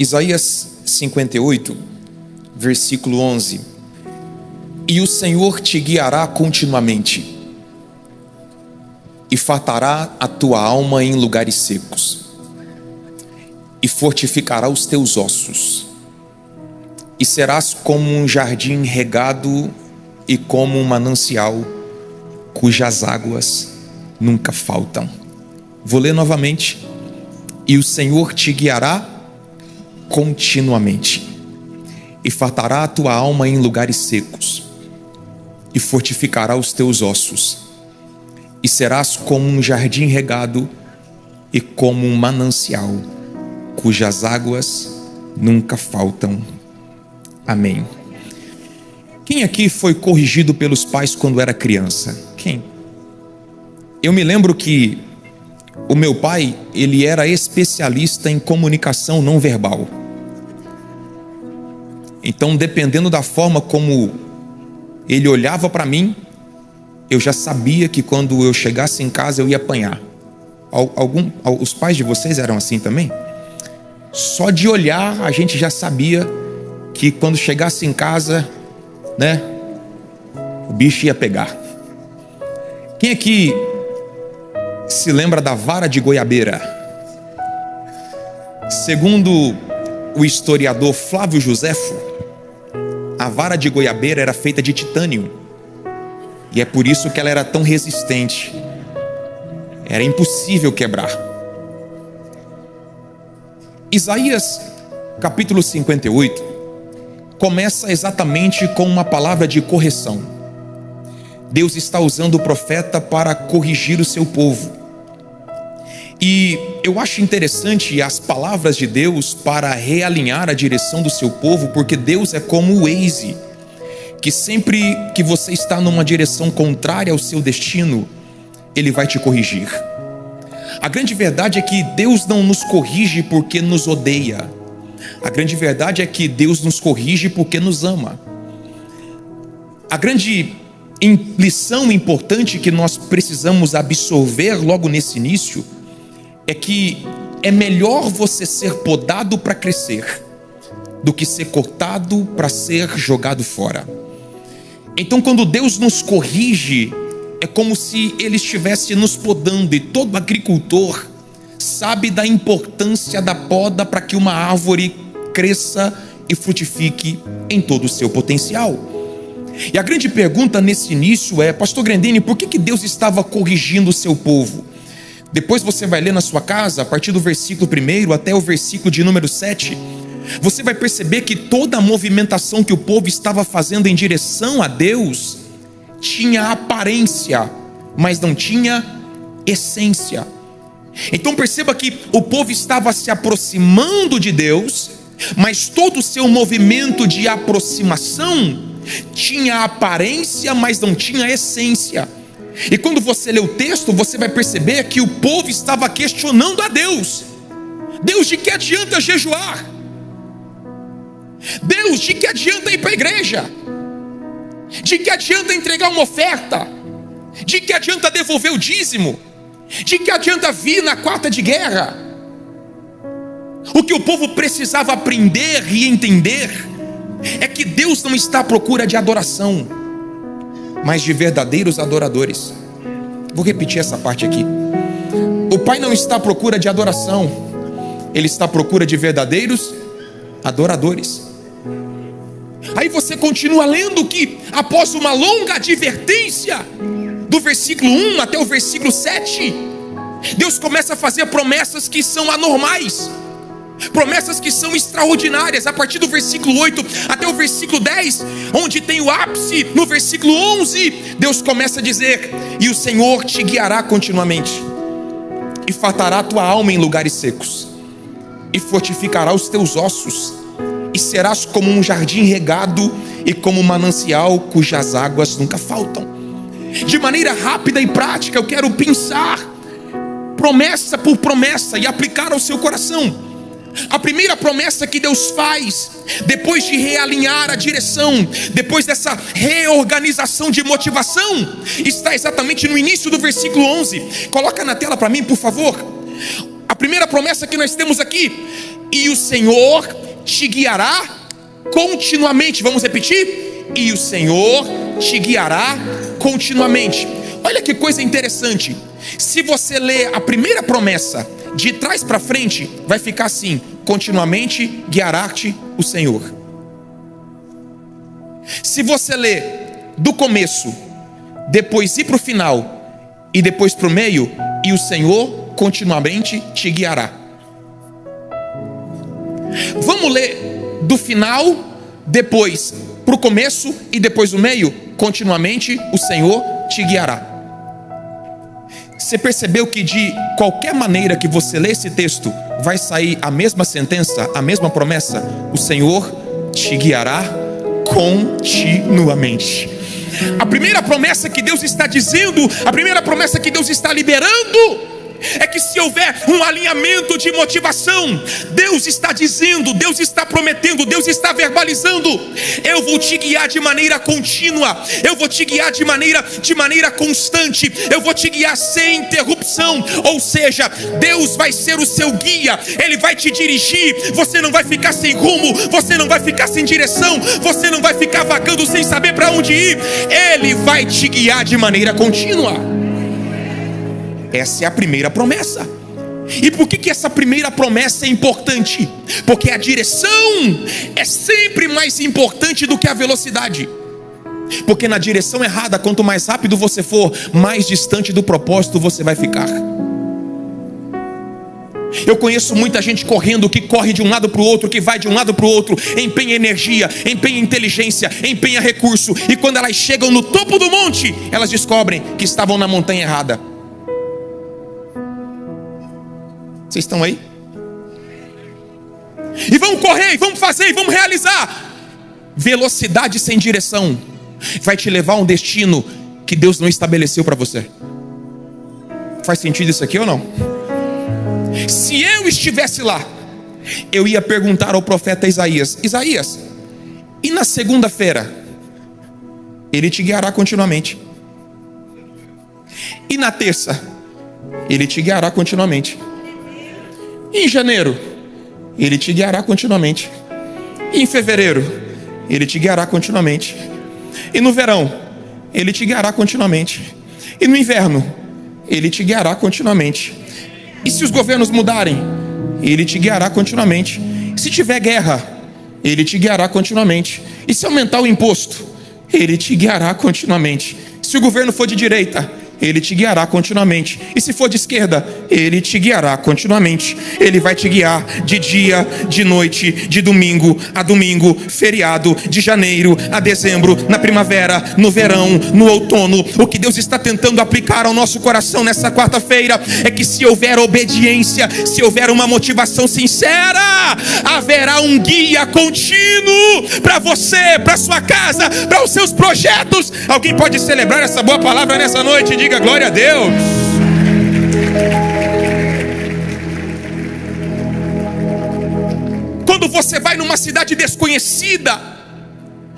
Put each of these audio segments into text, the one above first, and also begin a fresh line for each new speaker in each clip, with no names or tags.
Isaías 58, versículo 11. E o Senhor te guiará continuamente, e fartará a tua alma em lugares secos, e fortificará os teus ossos, e serás como um jardim regado e como um manancial cujas águas nunca faltam. Vou ler novamente. E o Senhor te guiará continuamente, e fartará a tua alma em lugares secos, e fortificará os teus ossos, e serás como um jardim regado e como um manancial cujas águas nunca faltam. Amém. Quem aqui foi corrigido pelos pais quando era criança? Quem? Eu me lembro que o meu pai, ele era especialista em comunicação não verbal. Então, dependendo da forma como ele olhava para mim, eu já sabia que quando eu chegasse em casa eu ia apanhar. Os pais de vocês eram assim também? Só de olhar a gente já sabia que quando chegasse em casa, né, o bicho ia pegar. Quem aqui se lembra da vara de goiabeira? Segundo o historiador Flávio Joséfo, a vara de goiabeira era feita de titânio, e é por isso que ela era tão resistente. Era impossível quebrar. Isaías capítulo 58 começa exatamente com uma palavra de correção. Deus está usando o profeta para corrigir o seu povo. E eu acho interessante as palavras de Deus para realinhar a direção do seu povo, porque Deus é como o Waze, que sempre que você está numa direção contrária ao seu destino, Ele vai te corrigir. A grande verdade é que Deus não nos corrige porque nos odeia. A grande verdade é que Deus nos corrige porque nos ama. A grande lição importante que nós precisamos absorver logo nesse início é que é melhor você ser podado para crescer do que ser cortado para ser jogado fora. Então, quando Deus nos corrige, é como se Ele estivesse nos podando, e todo agricultor sabe da importância da poda para que uma árvore cresça e frutifique em todo o seu potencial. E a grande pergunta nesse início é: Pastor Grandini, por que Deus estava corrigindo o seu povo? Depois você vai ler na sua casa, a partir do versículo 1 até o versículo de número 7, você vai perceber que toda a movimentação que o povo estava fazendo em direção a Deus tinha aparência, mas não tinha essência. Então perceba que o povo estava se aproximando de Deus, mas todo o seu movimento de aproximação tinha aparência, mas não tinha essência. E quando você lê o texto, você vai perceber que o povo estava questionando a Deus. Deus, de que adianta jejuar? Deus, de que adianta ir para a igreja? De que adianta entregar uma oferta? De que adianta devolver o dízimo? De que adianta vir na quarta de guerra? O que o povo precisava aprender e entender é que Deus não está à procura de adoração, mas de verdadeiros adoradores. Vou repetir essa parte aqui. O Pai não está à procura de adoração, Ele está à procura de verdadeiros adoradores. Aí você continua lendo que, após uma longa advertência, do versículo 1 até o versículo 7, Deus começa a fazer promessas que são anormais, promessas que são extraordinárias. A partir do versículo 8 até o versículo 10, onde tem o ápice, no versículo 11, Deus começa a dizer: e o Senhor te guiará continuamente, e fartará a tua alma em lugares secos, e fortificará os teus ossos, e serás como um jardim regado e como um manancial cujas águas nunca faltam. De maneira rápida e prática, eu quero pensar promessa por promessa e aplicar ao seu coração. A primeira promessa que Deus faz, depois de realinhar a direção, depois dessa reorganização de motivação, está exatamente no início do versículo 11. Coloca na tela para mim, por favor. A primeira promessa que nós temos aqui e o Senhor te guiará continuamente. Vamos repetir? E o Senhor te guiará continuamente. Olha que coisa interessante. Se você ler a primeira promessa de trás para frente, vai ficar assim: continuamente guiará-te o Senhor. Se você ler do começo, depois ir para o final e depois para o meio, e o Senhor continuamente te guiará. Vamos ler do final, depois para o começo e depois do meio, continuamente o Senhor te guiará. Você percebeu que de qualquer maneira que você lê esse texto, vai sair a mesma sentença, a mesma promessa: o Senhor te guiará continuamente. A primeira promessa que Deus está dizendo, a primeira promessa que Deus está liberando, é que se houver um alinhamento de motivação, Deus está dizendo, Deus está prometendo, Deus está verbalizando: eu vou te guiar de maneira contínua, eu vou te guiar de maneira constante, eu vou te guiar sem interrupção. Ou seja, Deus vai ser o seu guia, Ele vai te dirigir, você não vai ficar sem rumo, você não vai ficar sem direção, você não vai ficar vagando sem saber para onde ir. Ele vai te guiar de maneira contínua. Essa é a primeira promessa. E por que essa primeira promessa é importante? Porque a direção é sempre mais importante do que a velocidade. Porque na direção errada, quanto mais rápido você for, mais distante do propósito você vai ficar. Eu conheço muita gente correndo, que corre de um lado para o outro, que vai de um lado para o outro, empenha energia, empenha inteligência, empenha recurso, e quando elas chegam no topo do monte, elas descobrem que estavam na montanha errada. Vocês estão aí? E vamos correr, e vamos fazer, e vamos realizar. Velocidade sem direção vai te levar a um destino que Deus não estabeleceu para você. Faz sentido isso aqui ou não? Se eu estivesse lá, eu ia perguntar ao profeta Isaías: Isaías, e na segunda-feira? Ele te guiará continuamente. E na terça? Ele te guiará continuamente. E em janeiro? Ele te guiará continuamente. E em fevereiro? Ele te guiará continuamente. E no verão? Ele te guiará continuamente. E no inverno? Ele te guiará continuamente. E se os governos mudarem? Ele te guiará continuamente. Se tiver guerra? Ele te guiará continuamente. E se aumentar o imposto? Ele te guiará continuamente. Se o governo for de direita? Ele te guiará continuamente. E se for de esquerda? Ele te guiará continuamente. Ele vai te guiar de dia, de noite, de domingo a domingo, feriado, de janeiro a dezembro, na primavera, no verão, no outono. O que Deus está tentando aplicar ao nosso coração nessa quarta-feira é que se houver obediência, se houver uma motivação sincera, haverá um guia contínuo para você, para sua casa, para os seus projetos. Alguém pode celebrar essa boa palavra nessa noite? Diga glória a Deus. Quando você vai numa cidade desconhecida,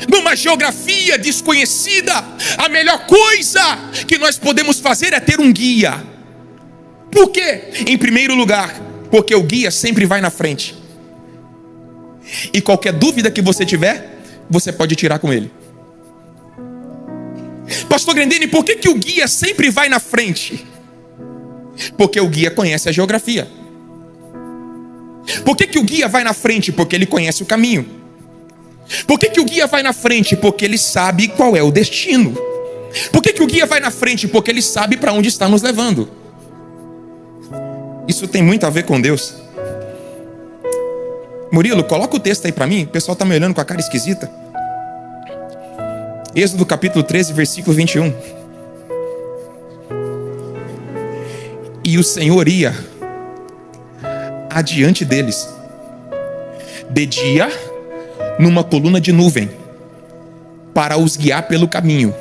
numa geografia desconhecida, a melhor coisa que nós podemos fazer é ter um guia. Por quê? Em primeiro lugar, porque o guia sempre vai na frente. E qualquer dúvida que você tiver, você pode tirar com ele. Pastor Grandini, por que o guia sempre vai na frente? Porque o guia conhece a geografia. Por que o guia vai na frente? Porque ele conhece o caminho. Por que o guia vai na frente? Porque ele sabe qual é o destino. Por que o guia vai na frente? Porque ele sabe para onde está nos levando. Isso tem muito a ver com Deus. Murilo, coloca o texto aí para mim. O pessoal está me olhando com a cara esquisita. Êxodo capítulo 13, versículo 21. E o Senhor ia adiante deles, de dia, numa coluna de nuvem, para os guiar pelo caminho,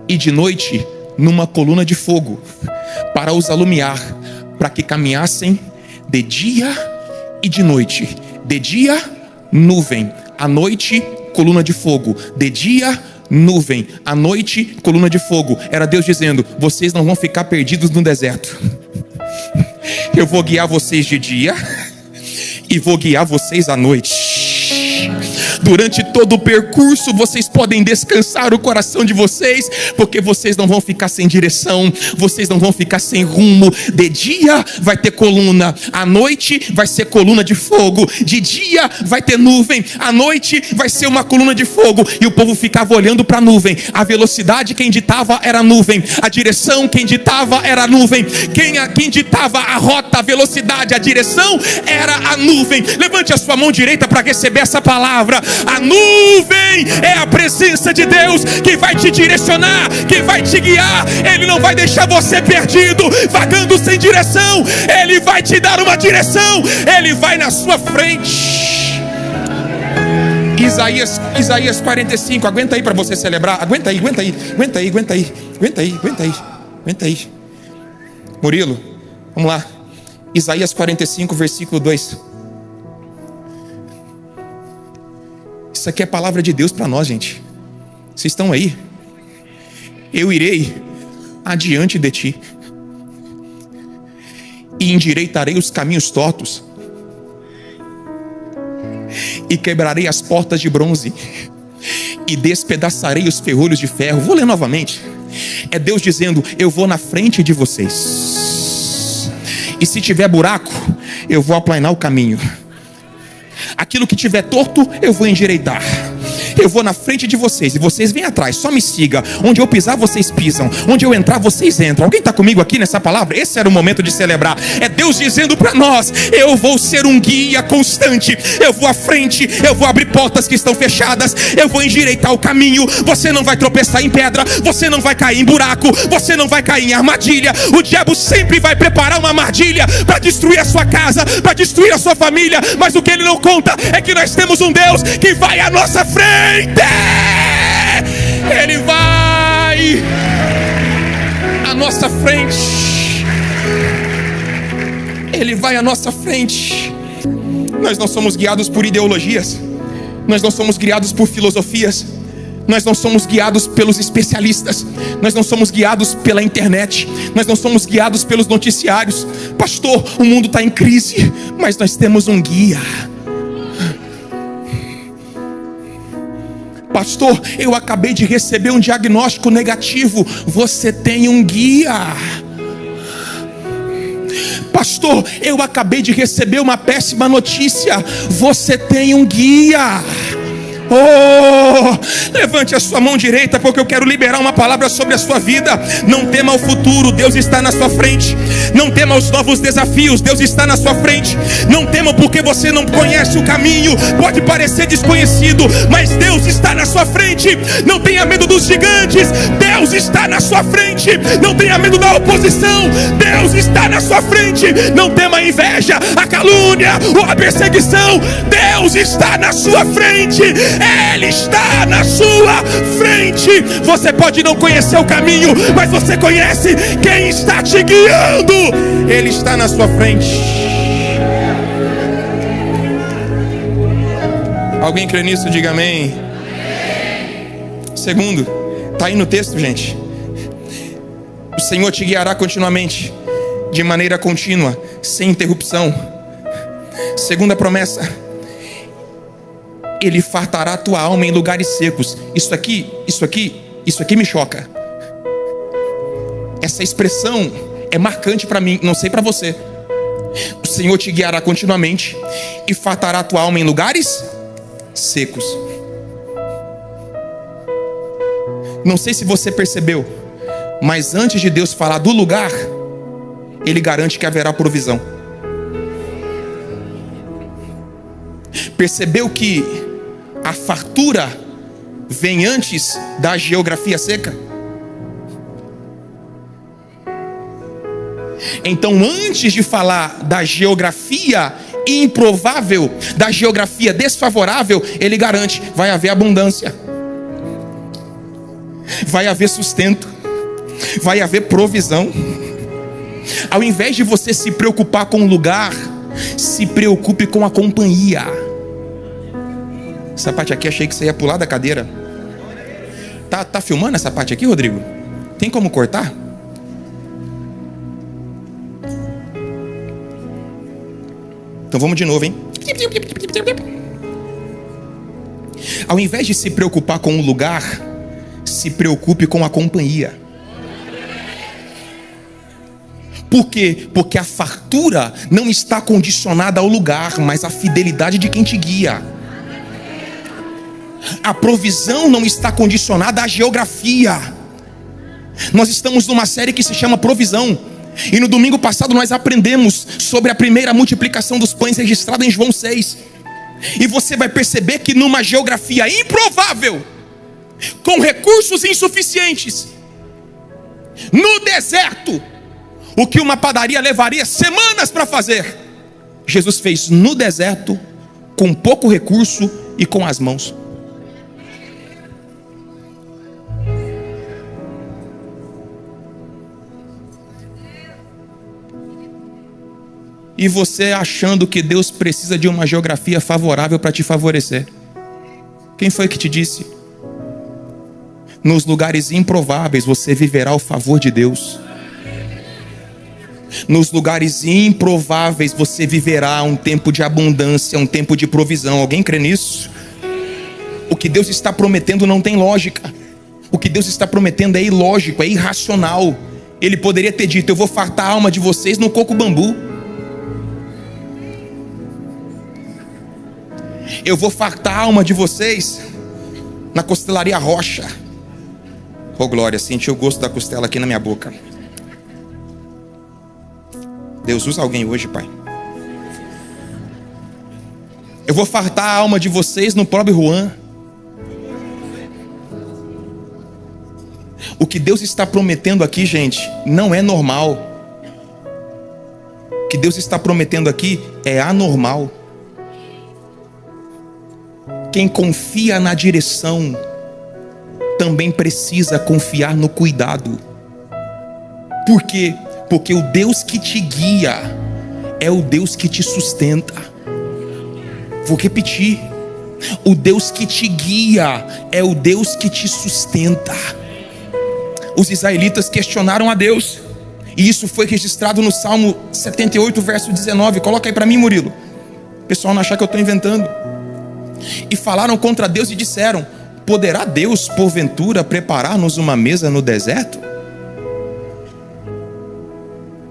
e de noite, numa coluna de fogo, para os alumiar, para que caminhassem de dia e de noite. De dia, nuvem; à noite, coluna de fogo. De dia, nuvem; à noite, coluna de fogo. Era Deus dizendo: vocês não vão ficar perdidos no deserto. Eu vou guiar vocês de dia, e vou guiar vocês à noite. Durante todo o percurso, vocês podem descansar o coração de vocês, porque vocês não vão ficar sem direção, vocês não vão ficar sem rumo. De dia vai ter coluna, à noite vai ser coluna de fogo. De dia vai ter nuvem, à noite vai ser uma coluna de fogo. E o povo ficava olhando para a nuvem. A velocidade quem ditava era a nuvem, a direção quem ditava era a nuvem. Quem ditava a rota, a velocidade, a direção era a nuvem. Levante a sua mão direita para receber essa palavra. A nuvem é a presença de Deus que vai te direcionar, que vai te guiar. Ele não vai deixar você perdido, vagando sem direção. Ele vai te dar uma direção. Ele vai na sua frente. Isaías 45. Aguenta aí para você celebrar. Aguenta aí. Murilo, vamos lá. Isaías 45, versículo 2. Isso aqui é a palavra de Deus para nós, gente. Vocês estão aí? Eu irei adiante de ti e endireitarei os caminhos tortos e quebrarei as portas de bronze e despedaçarei os ferrolhos de ferro. Vou ler novamente. É Deus dizendo: eu vou na frente de vocês, e se tiver buraco, eu vou aplanar o caminho. Aquilo que tiver torto, eu vou endireitar. Eu vou na frente de vocês e vocês vêm atrás, só me siga. Onde eu pisar, vocês pisam. Onde eu entrar, vocês entram. Alguém está comigo aqui nessa palavra? Esse era o momento de celebrar. É Deus dizendo para nós: eu vou ser um guia constante. Eu vou à frente, eu vou abrir portas que estão fechadas, eu vou endireitar o caminho. Você não vai tropeçar em pedra, você não vai cair em buraco, você não vai cair em armadilha. O diabo sempre vai preparar uma armadilha para destruir a sua casa, para destruir a sua família. Mas o que ele não conta é que nós temos um Deus que vai à nossa frente. Ele vai à nossa frente. Ele vai à nossa frente. Nós não somos guiados por ideologias, nós não somos guiados por filosofias, nós não somos guiados pelos especialistas, nós não somos guiados pela internet, nós não somos guiados pelos noticiários. Pastor, o mundo está em crise, mas nós temos um guia. Pastor, eu acabei de receber um diagnóstico negativo. Você tem um guia. Pastor, eu acabei de receber uma péssima notícia. Você tem um guia. Oh, levante a sua mão direita, porque eu quero liberar uma palavra sobre a sua vida. Não tema o futuro, Deus está na sua frente. Não tema os novos desafios, Deus está na sua frente. Não tema porque você não conhece o caminho, pode parecer desconhecido, mas Deus está na sua frente. Não tenha medo dos gigantes, Deus está na sua frente. Não tenha medo da oposição, Deus está na sua frente. Não tema a inveja, a calúnia ou a perseguição, Deus está na sua frente. Ele está na sua frente. Você pode não conhecer o caminho, mas você conhece quem está te guiando. Ele está na sua frente. Alguém crê nisso? Diga amém. Segundo, está aí no texto, gente. O Senhor te guiará continuamente, de maneira contínua, sem interrupção. Segunda promessa: Ele fartará a tua alma em lugares secos. Isso aqui me choca. Essa expressão é marcante para mim, não sei para você. O Senhor te guiará continuamente e fartará a tua alma em lugares secos. Não sei se você percebeu, mas antes de Deus falar do lugar, Ele garante que haverá provisão. Percebeu que a fartura vem antes da geografia seca? Então, antes de falar da geografia improvável, da geografia desfavorável, Ele garante: vai haver abundância, vai haver sustento, vai haver provisão. Ao invés de você se preocupar com o lugar, se preocupe com a companhia. Essa parte aqui, achei que você ia pular da cadeira. Tá filmando essa parte aqui, Rodrigo? Tem como cortar? Então vamos de novo, hein? Ao invés de se preocupar com o lugar, se preocupe com a companhia. Por quê? Porque a fartura não está condicionada ao lugar, mas à fidelidade de quem te guia. A provisão não está condicionada à geografia. Nós estamos numa série que se chama Provisão. E no domingo passado nós aprendemos sobre a primeira multiplicação dos pães registrada em João 6. E você vai perceber que numa geografia improvável, com recursos insuficientes, no deserto, o que uma padaria levaria semanas para fazer, Jesus fez no deserto, com pouco recurso e com as mãos. E você achando que Deus precisa de uma geografia favorável para te favorecer. Quem foi que te disse? Nos lugares improváveis você viverá o favor de Deus. Nos lugares improváveis você viverá um tempo de abundância, um tempo de provisão. Alguém crê nisso? O que Deus está prometendo não tem lógica. O que Deus está prometendo é ilógico, é irracional. Ele poderia ter dito: eu vou fartar a alma de vocês no coco bambu. Eu vou fartar a alma de vocês na costelaria Rocha. Oh glória, senti o gosto da costela aqui na minha boca. Deus, usa alguém hoje, Pai. Eu vou fartar a alma de vocês no Probe Juan. O que Deus está prometendo aqui, gente, não é normal. O que Deus está prometendo aqui é anormal. Quem confia na direção também precisa confiar no cuidado. Por quê? Porque o Deus que te guia é o Deus que te sustenta. Vou repetir. O Deus que te guia é o Deus que te sustenta. Os israelitas questionaram a Deus, e isso foi registrado no Salmo 78, verso 19. Coloca aí para mim, Murilo. O pessoal não achar que eu estou inventando. E falaram contra Deus e disseram: poderá Deus, porventura, preparar-nos uma mesa no deserto?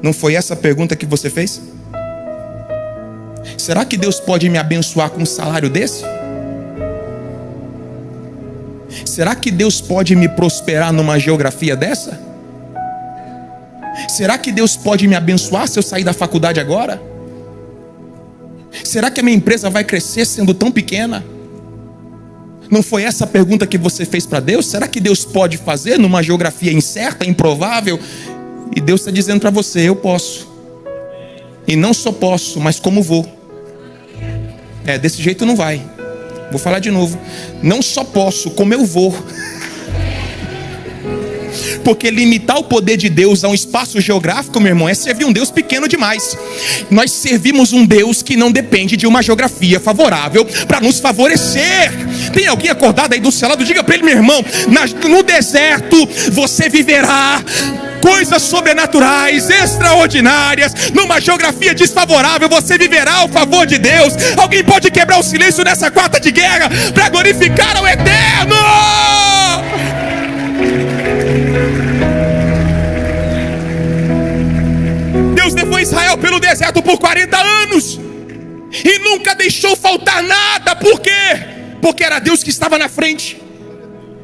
Não foi essa a pergunta que você fez? Será que Deus pode me abençoar com um salário desse? Será que Deus pode me prosperar numa geografia dessa? Será que Deus pode me abençoar se eu sair da faculdade agora? Será que a minha empresa vai crescer sendo tão pequena? Não foi essa a pergunta que você fez para Deus? Será que Deus pode fazer numa geografia incerta, improvável? E Deus está dizendo para você: eu posso. E não só posso, mas como vou. Desse jeito não vai. Vou falar de novo. Não só posso, como eu vou. Porque limitar o poder de Deus a um espaço geográfico, meu irmão, é servir um Deus pequeno demais. Nós servimos um Deus que não depende de uma geografia favorável para nos favorecer. Tem alguém acordado aí do seu lado? Diga para ele: meu irmão, no deserto você viverá coisas sobrenaturais, extraordinárias. Numa geografia desfavorável você viverá o favor de Deus. Alguém pode quebrar o silêncio nessa quarta de guerra para glorificar ao Eterno? Deus levou Israel pelo deserto por 40 anos e nunca deixou faltar nada. Por quê? Porque era Deus que estava na frente.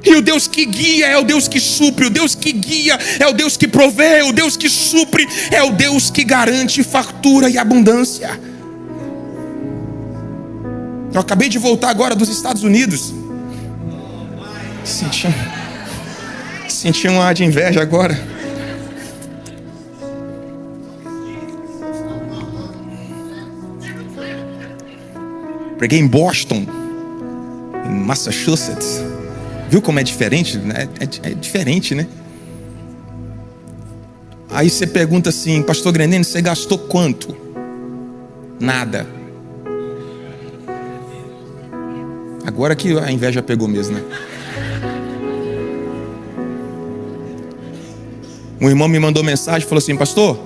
E o Deus que guia é o Deus que supre. O Deus que guia é o Deus que provê. O Deus que supre é o Deus que garante fartura e abundância. Eu acabei de voltar agora dos Estados Unidos. Senti um ar de inveja agora. Preguei em Boston, em Massachusetts. Viu como é diferente? É diferente, né? Aí você pergunta assim: pastor Grenene, você gastou quanto? Nada. Agora que a inveja pegou mesmo, né? Um irmão me mandou mensagem, falou assim: pastor,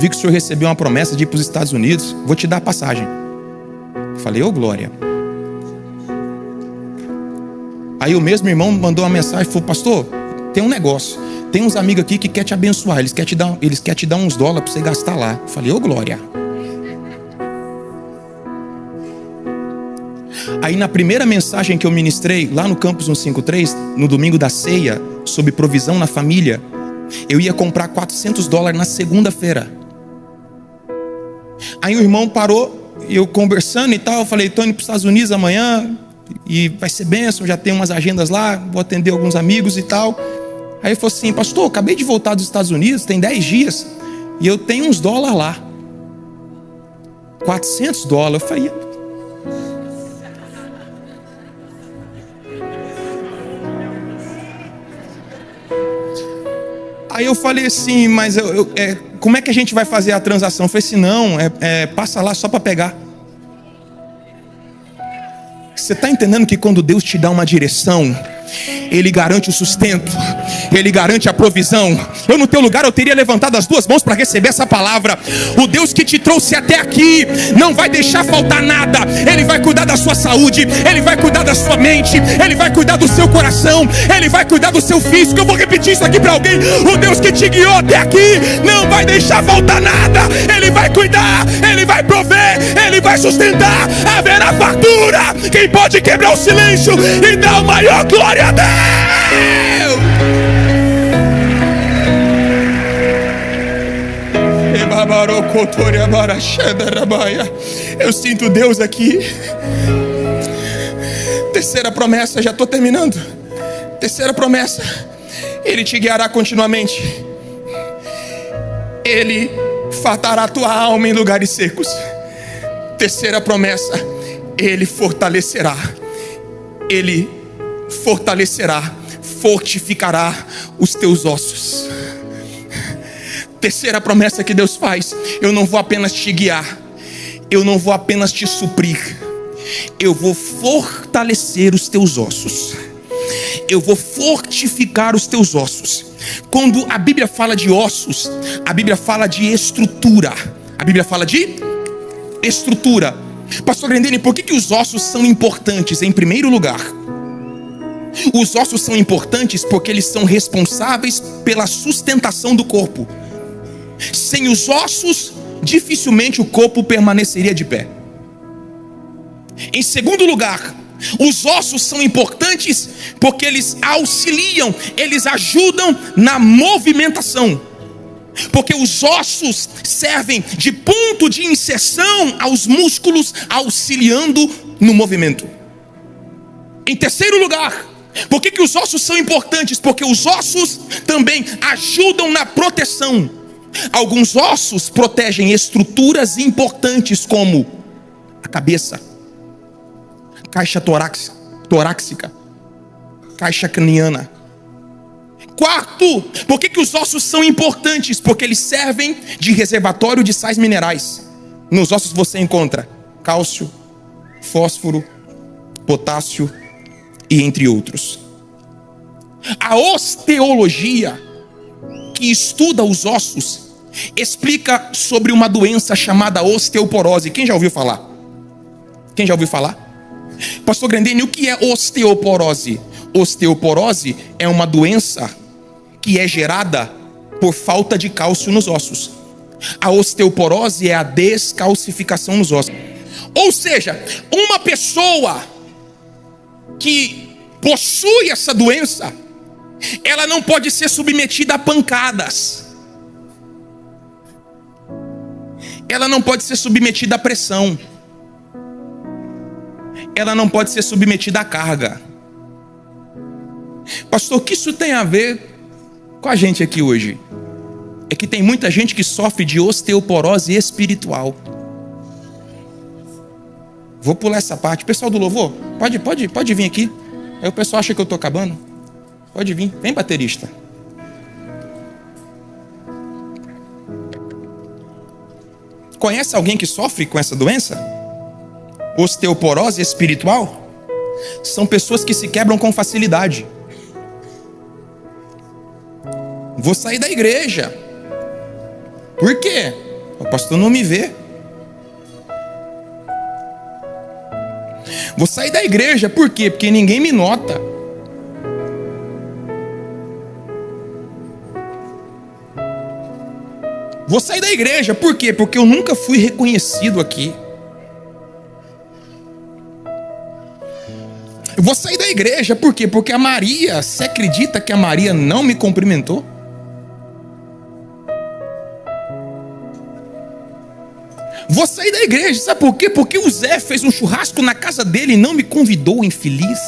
vi que o senhor recebeu uma promessa de ir para os Estados Unidos, vou te dar a passagem. Falei, ô glória. Aí o mesmo irmão mandou uma mensagem, falou, pastor, tem um negócio. Tem uns amigos aqui que quer te abençoar. Eles querem te dar uns dólares para você gastar lá. Falei, ô glória. Aí na primeira mensagem que eu ministrei lá no Campus 153, no domingo da ceia, sobre provisão na família, eu ia comprar $400 na segunda-feira. Aí o irmão parou, eu conversando e tal, eu falei, estou indo para os Estados Unidos amanhã, e vai ser bênção, já tem umas agendas lá, vou atender alguns amigos e tal. Aí ele falou assim, pastor, acabei de voltar dos Estados Unidos, tem 10 dias, e eu tenho uns dólares lá. $400. Eu falei, aí eu falei assim, mas como é que a gente vai fazer a transação? Eu falei assim, não, passa lá só para pegar. Você está entendendo que quando Deus te dá uma direção, Ele garante o sustento, Ele garante a provisão. Eu no teu lugar eu teria levantado as duas mãos para receber essa palavra. O Deus que te trouxe até aqui não vai deixar faltar nada. Ele vai cuidar da sua saúde, Ele vai cuidar da sua mente, Ele vai cuidar do seu coração, Ele vai cuidar do seu físico. Eu vou repetir isso aqui para alguém. O Deus que te guiou até aqui não vai deixar faltar nada. Ele vai cuidar, Ele vai prover, Ele vai sustentar. Haverá fartura. Quem pode quebrar o silêncio e dar o maior glória a Deus? Eu sinto Deus aqui. Terceira promessa, já estou terminando. Terceira promessa, Ele te guiará continuamente. Ele fartará a tua alma em lugares secos. Terceira promessa, Ele fortalecerá. Ele fortalecerá, fortificará os teus ossos. Terceira promessa que Deus faz: eu não vou apenas te guiar, eu não vou apenas te suprir, eu vou fortalecer os teus ossos, eu vou fortificar os teus ossos. Quando a Bíblia fala de ossos, a Bíblia fala de estrutura. A Bíblia fala de estrutura. Pastor Grandini, por que os ossos são importantes? Em primeiro lugar, os ossos são importantes porque eles são responsáveis pela sustentação do corpo. Sem os ossos, dificilmente o corpo permaneceria de pé. Em segundo lugar, os ossos são importantes porque eles auxiliam, eles ajudam na movimentação. Porque os ossos servem de ponto de inserção aos músculos, auxiliando no movimento. Em terceiro lugar, por que os ossos são importantes? Porque os ossos também ajudam na proteção. Alguns ossos protegem estruturas importantes como a cabeça, caixa torácica, caixa craniana. Quarto, por que os ossos são importantes? Porque eles servem de reservatório de sais minerais. Nos ossos você encontra cálcio, fósforo, potássio e entre outros. A osteologia, que estuda os ossos, explica sobre uma doença chamada osteoporose. Quem já ouviu falar? Quem já ouviu falar? Pastor Grandini, o que é osteoporose? Osteoporose é uma doença que é gerada por falta de cálcio nos ossos. A osteoporose é a descalcificação nos ossos. Ou seja, uma pessoa que possui essa doença, ela não pode ser submetida a pancadas. Ela não pode ser submetida à pressão. Ela não pode ser submetida à carga. Pastor, o que isso tem a ver com a gente aqui hoje? É que tem muita gente que sofre de osteoporose espiritual. Vou pular essa parte. Pessoal do louvor, pode vir aqui. Aí o pessoal acha que eu estou acabando. Pode vir, vem baterista. Conhece alguém que sofre com essa doença? Osteoporose espiritual? São pessoas que se quebram com facilidade. Vou sair da igreja. Por quê? O pastor não me vê. Vou sair da igreja, por quê? Porque ninguém me nota. Vou sair da igreja, por quê? Porque eu nunca fui reconhecido aqui. Eu vou sair da igreja, por quê? Porque a Maria, você acredita que a Maria não me cumprimentou? Vou sair da igreja, sabe por quê? Porque o Zé fez um churrasco na casa dele e não me convidou, infeliz.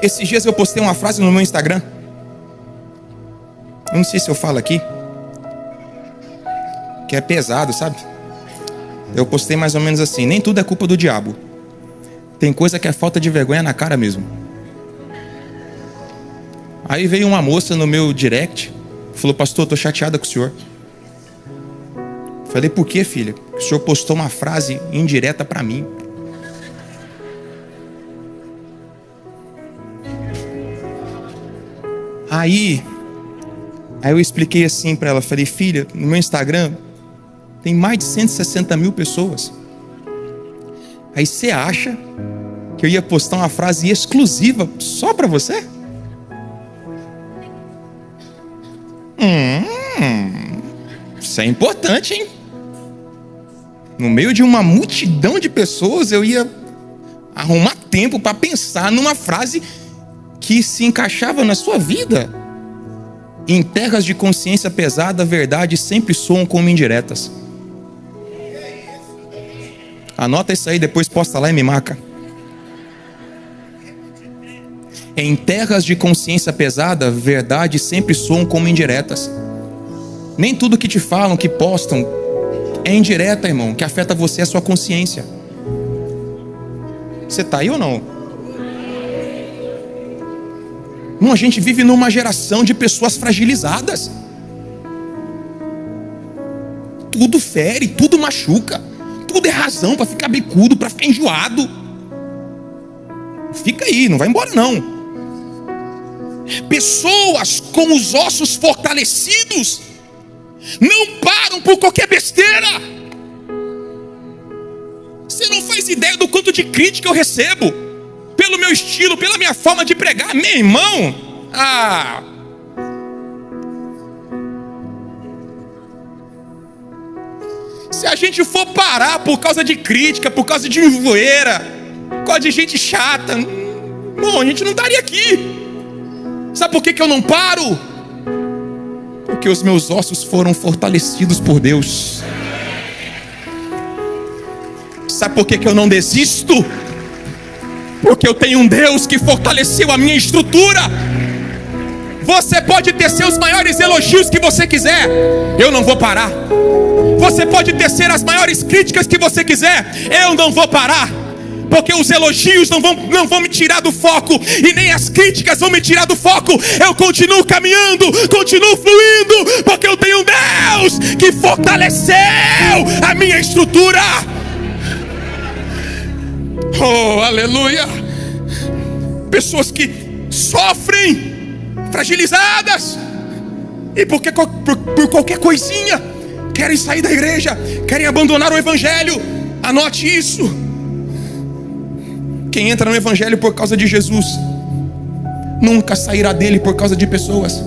Esses dias eu postei uma frase no meu Instagram. Eu não sei se eu falo aqui, que é pesado, sabe? Eu postei mais ou menos assim: nem tudo é culpa do diabo. Tem coisa que é falta de vergonha na cara mesmo. Aí veio uma moça no meu direct, falou: pastor, estou chateada com o senhor. Falei: por quê, filha? O senhor postou uma frase indireta para mim. Aí eu expliquei assim para ela, falei: filha, no meu Instagram tem mais de 160 mil pessoas. Aí você acha que eu ia postar uma frase exclusiva só para você? Isso é importante, hein? No meio de uma multidão de pessoas, eu ia arrumar tempo para pensar numa frase que se encaixava na sua vida. Em terras de consciência pesada, a verdade sempre soam como indiretas. Anota isso aí, depois posta lá e me marca. Em terras de consciência pesada, a verdade sempre soam como indiretas. Nem tudo que te falam, que postam, é indireta, irmão, que afeta você, a sua consciência. Você está aí ou não? Não, a gente vive numa geração de pessoas fragilizadas. Tudo fere, tudo machuca, tudo é razão para ficar bicudo, para ficar enjoado. Fica aí, não vai embora não. Pessoas com os ossos fortalecidos não param por qualquer besteira. Você não faz ideia do quanto de crítica eu recebo pelo meu estilo, pela minha forma de pregar. Meu irmão, se a gente for parar por causa de crítica, por causa de voeira, por causa de gente chata, bom, a gente não estaria aqui. Sabe por que eu não paro? Porque os meus ossos foram fortalecidos por Deus. Sabe por que eu não desisto? Porque eu tenho um Deus que fortaleceu a minha estrutura. Você pode tecer os maiores elogios que você quiser, eu não vou parar. Você pode tecer as maiores críticas que você quiser, eu não vou parar. Porque os elogios não vão me tirar do foco, e nem as críticas vão me tirar do foco. Eu continuo caminhando, continuo fluindo, porque eu tenho um Deus que fortaleceu a minha estrutura. Oh, aleluia. Pessoas que sofrem, fragilizadas, e por qualquer coisinha querem sair da igreja, querem abandonar o evangelho. Anote isso. Quem entra no evangelho por causa de Jesus nunca sairá dele por causa de pessoas.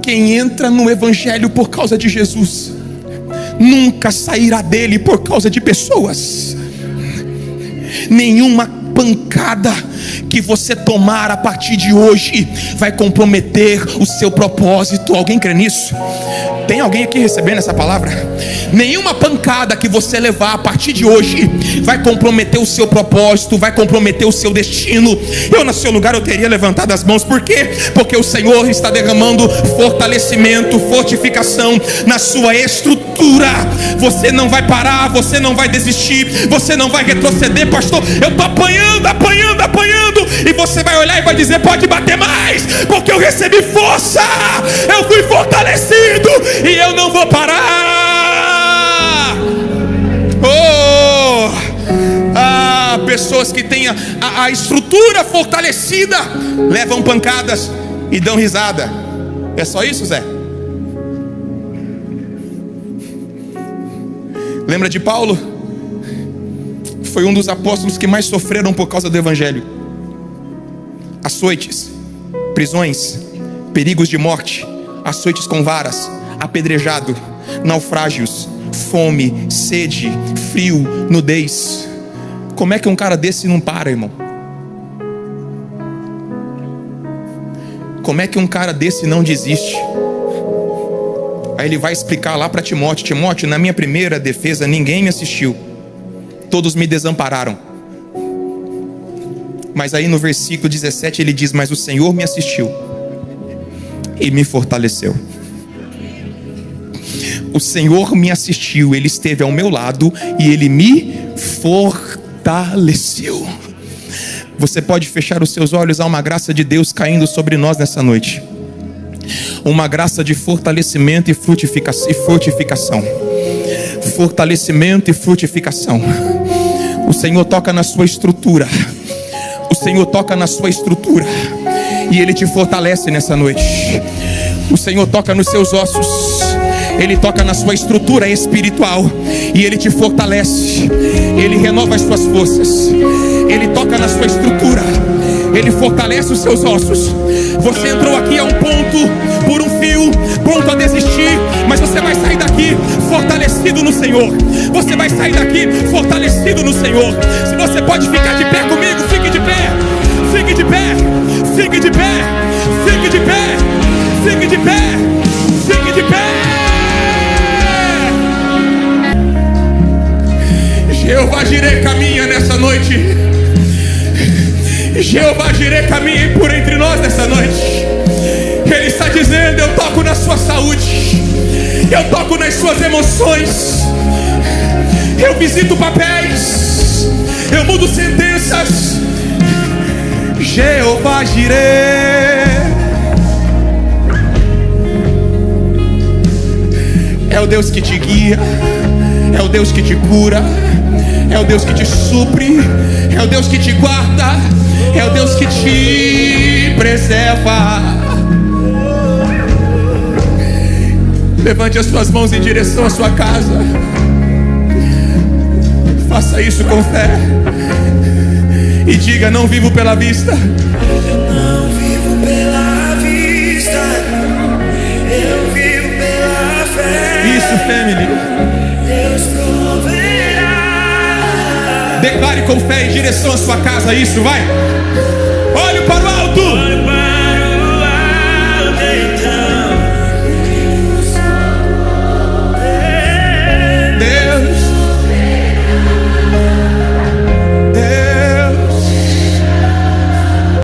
Quem entra no evangelho por causa de Jesus nunca sairá dele por causa de pessoas. Nenhuma pancada que você tomar a partir de hoje vai comprometer o seu propósito. Alguém crê nisso? Tem alguém aqui recebendo essa palavra? Nenhuma pancada que você levar a partir de hoje vai comprometer o seu propósito, vai comprometer o seu destino. Eu, no seu lugar, eu teria levantado as mãos. Por quê? Porque o Senhor está derramando fortalecimento, fortificação na sua estrutura. Você não vai parar, você não vai desistir, você não vai retroceder. Pastor, eu estou apanhando, e você vai olhar e vai dizer: pode bater mais, porque eu recebi força, eu fui fortalecido, e eu não vou parar. Pessoas que têm a estrutura fortalecida levam pancadas e dão risada. É só isso, Zé? Lembra de Paulo? Foi um dos apóstolos que mais sofreram por causa do evangelho. Açoites, prisões, perigos de morte, açoites com varas, apedrejado, naufrágios, fome, sede, frio, nudez. Como é que um cara desse não para, irmão? Como é que um cara desse não desiste? Aí ele vai explicar lá para Timóteo: Timóteo, na minha primeira defesa ninguém me assistiu, todos me desampararam. Mas aí no versículo 17 ele diz: mas o Senhor me assistiu e me fortaleceu. O Senhor me assistiu, Ele esteve ao meu lado e Ele me fortaleceu. Você pode fechar os seus olhos, há uma graça de Deus caindo sobre nós nessa noite. Uma graça de fortalecimento e frutificação. Fortalecimento e frutificação. O Senhor toca na sua estrutura. O Senhor toca na sua estrutura e Ele te fortalece nessa noite. O Senhor toca nos seus ossos. Ele toca na sua estrutura espiritual e Ele te fortalece. Ele renova as suas forças. Ele toca na sua estrutura. Ele fortalece os seus ossos. Você entrou aqui a um ponto, por um fio, pronto a desistir, mas você vai sair daqui fortalecido no Senhor. Você vai sair daqui fortalecido no Senhor. Se você pode ficar de pé comigo, fique de pé. Fique de pé. Fique de pé. Fique de pé. Fique de pé. Fique de pé. Jeová Jireh caminha nessa noite. Jeová Jireh caminha por entre nós nessa noite. Ele está dizendo: eu toco na sua saúde, eu toco nas suas emoções, eu visito papéis, eu mudo sentenças. Jeová Jireh é o Deus que te guia, é o Deus que te cura, é o Deus que te supre, é o Deus que te guarda, é o Deus que te preserva. Levante as suas mãos em direção à sua casa. Faça isso com fé e diga: não vivo pela vista.
Não vivo pela vista, eu vivo pela fé.
Isso, family.
Deus proverá.
Declare com fé em direção à sua casa. Isso, vai. Olhe para o alto.